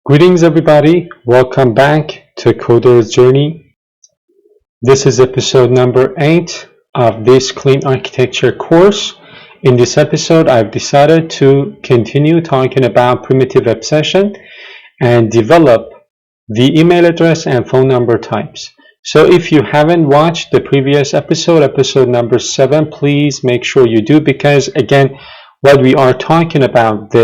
Greetings everybody, welcome back to Coder's Journey. This is episode number 8 of this Clean Architecture course. In this episode, I've decided to continue talking about primitive obsession and develop the email address and phone number types. So if you haven't watched the previous episode number 7, please make sure you do, because again, what we are talking about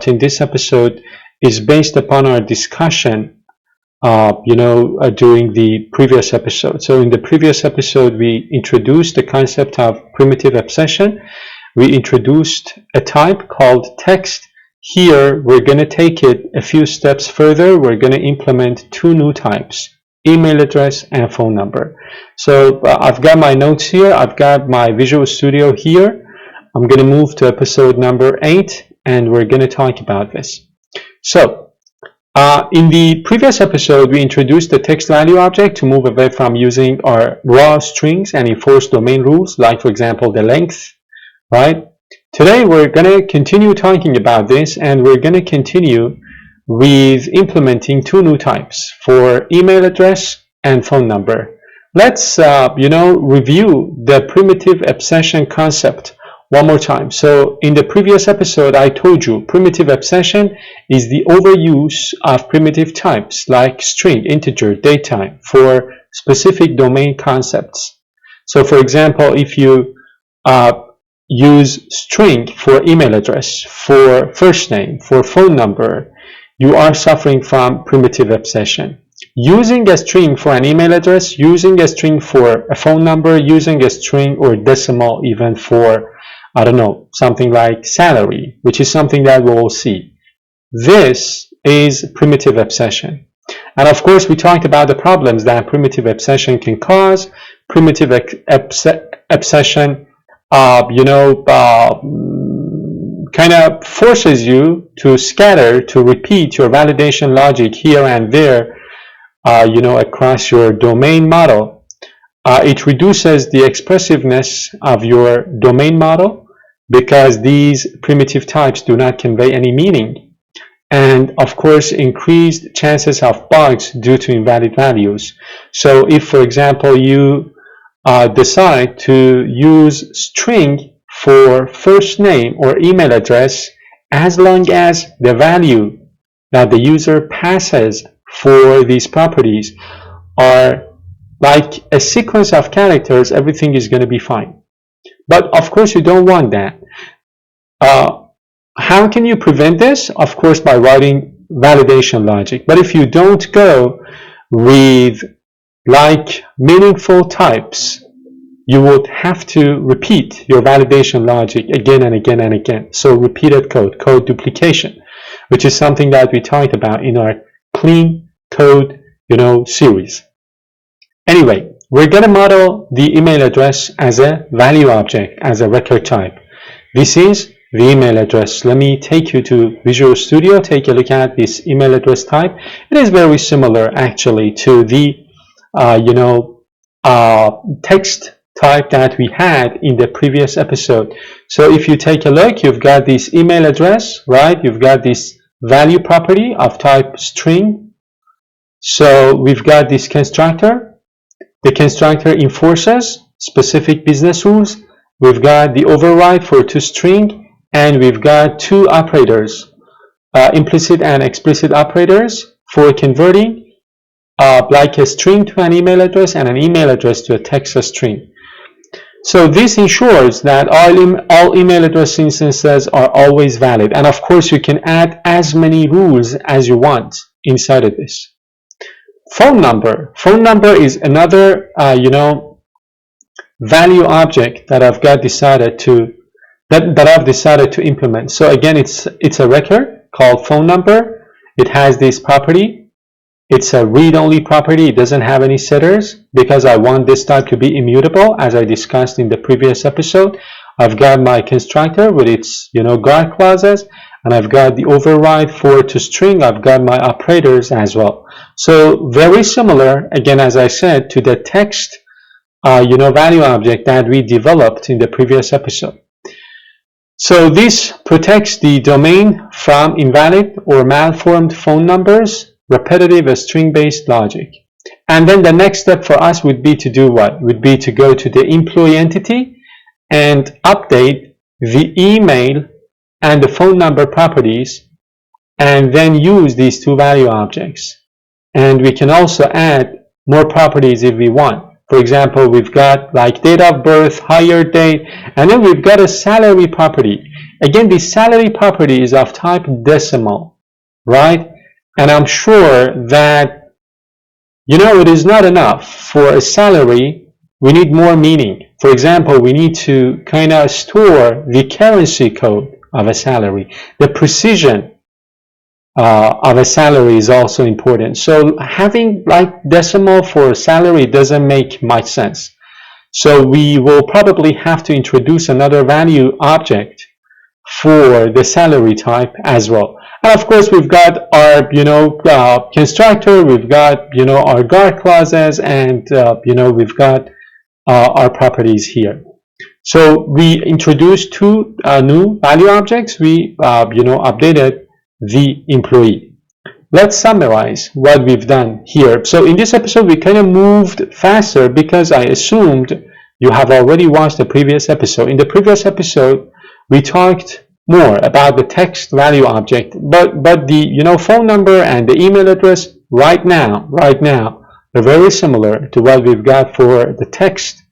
in this episode is based upon our discussion during the previous episode. So in the previous episode, we introduced the concept of primitive obsession. We introduced a type called text. Here, we're going to take it a few steps further. We're going to implement 2 new types: email address and phone number. So I've got my notes here. I've got my Visual Studio here. I'm going to move to episode number 8, and we're going to talk about this. So, in the previous episode, we introduced the text value object to move away from using our raw strings and enforce domain rules, like, for example, the length, right? Today, we're going to continue talking about this, and we're going to continue with implementing 2 new types for email address and phone number. Let's, review the primitive obsession concept one more time. So in the previous episode, I told you primitive obsession is the overuse of primitive types like string, integer, datetime for specific domain concepts. So for example, if you use string for email address, for first name, for phone number, you are suffering from primitive obsession. Using a string for an email address, using a string for a phone number, using a string or decimal even for something like salary, which is something that we will see. This is primitive obsession. And of course, we talked about the problems that primitive obsession can cause. Primitive obsession, kind of forces you to scatter, to repeat your validation logic here and there, across your domain model. It reduces the expressiveness of your domain model because these primitive types do not convey any meaning. And of course, increased chances of bugs due to invalid values. So if, for example, you decide to use string for first name or email address, as long as the value that the user passes for these properties are like a sequence of characters, everything is going to be fine. But of course, you don't want that. How can you prevent this? Of course, by writing validation logic. But if you don't go with like meaningful types, you would have to repeat your validation logic again and again and again. So repeated code duplication, which is something that we talked about in our clean code, series. Anyway, we're going to model the email address as a value object, as a record type. This is the email address. Let me take you to Visual Studio. Take a look at this email address type. It is very similar actually to the text type that we had in the previous episode. So if you take a look, you've got this email address, right? You've got this value property of type string. So we've got this constructor. The constructor enforces specific business rules. We've got the override for toString, and we've got 2 operators, implicit and explicit operators for converting like a string to an email address and an email address to a text string. So this ensures that all email address instances are always valid. And of course, you can add as many rules as you want inside of this. Phone number. Phone number is another, value object that I've decided to implement. So again, it's a record called phone number. It has this property. It's a read-only property. It doesn't have any setters because I want this type to be immutable, as I discussed in the previous episode. I've got my constructor with its, guard clauses, and I've got the override for toString. I've got my operators as well. So very similar, again, as I said, to the text, value object that we developed in the previous episode. So this protects the domain from invalid or malformed phone numbers, repetitive string-based logic. And then the next step for us would be to do what? Would be to go to the employee entity and update the email and the phone number properties, and then use these two value objects. And we can also add more properties if we want. For example, we've got like date of birth, hire date, and then we've got a salary property. Again, the salary property is of type decimal, right? And I'm sure that, it is not enough for a salary. We need more meaning. For example, we need to kind of store the currency code of a salary. The precision of a salary is also important. So having like decimal for a salary doesn't make much sense. So we will probably have to introduce another value object for the salary type as well. And of course, we've got our, constructor, we've got, our guard clauses, and, we've got our properties here. So we introduced two new value objects. We, updated the employee. Let's summarize what we've done here. So in this episode, we kind of moved faster because I assumed you have already watched the previous episode. In the previous episode, we talked more about the text value object, but the phone number and the email address right now are very similar to what we've got for the text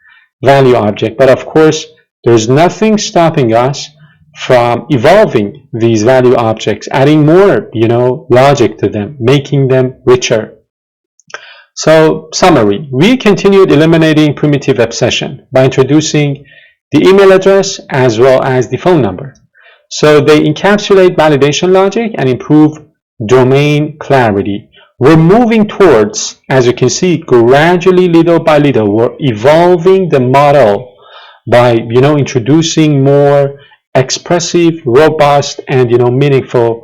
value object. But of course, there's nothing stopping us from evolving these value objects, adding more, logic to them, making them richer. So, summary. We continued eliminating primitive obsession by introducing the email address as well as the phone number. So they encapsulate validation logic and improve domain clarity. We're moving towards, as you can see, gradually, little by little, we're evolving the model by, introducing more expressive, robust, and meaningful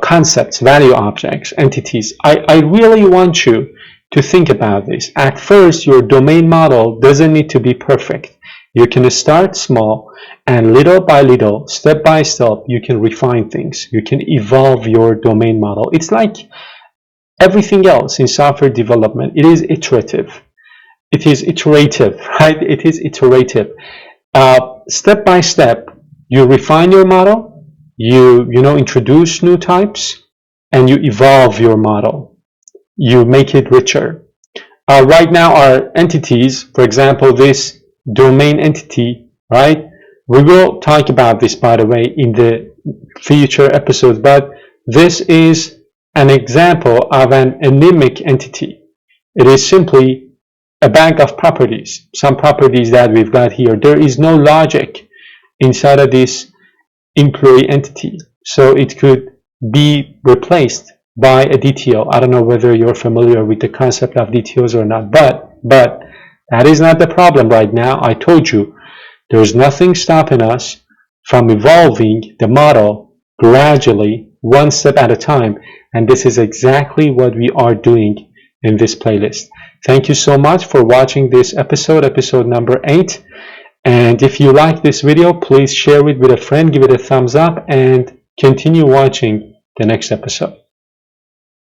concepts, value objects, entities. I really want you to think about this. At first, your domain model doesn't need to be perfect. You can start small, and little by little, step by step, you can refine things. You can evolve your domain model. It's like everything else in software development. It is iterative. It is iterative, right? It is iterative. Step by step, you refine your model, you introduce new types, and you evolve your model. You make it richer. Right now, our entities, for example, this domain entity, right? We will talk about this, by the way, in the future episodes, but this is an example of an anemic entity. It is simply a bank of properties, some properties that we've got here. There is no logic inside of this employee entity, so it could be replaced by a DTO. I don't know whether you're familiar with the concept of DTOs or not, but that is not the problem right now. I told you there's nothing stopping us from evolving the model gradually, one step at a time, and this is exactly what we are doing in this playlist. Thank you so much for watching this episode number 8. And if you like this video, please share it with a friend, give it a thumbs up, and continue watching the next episode.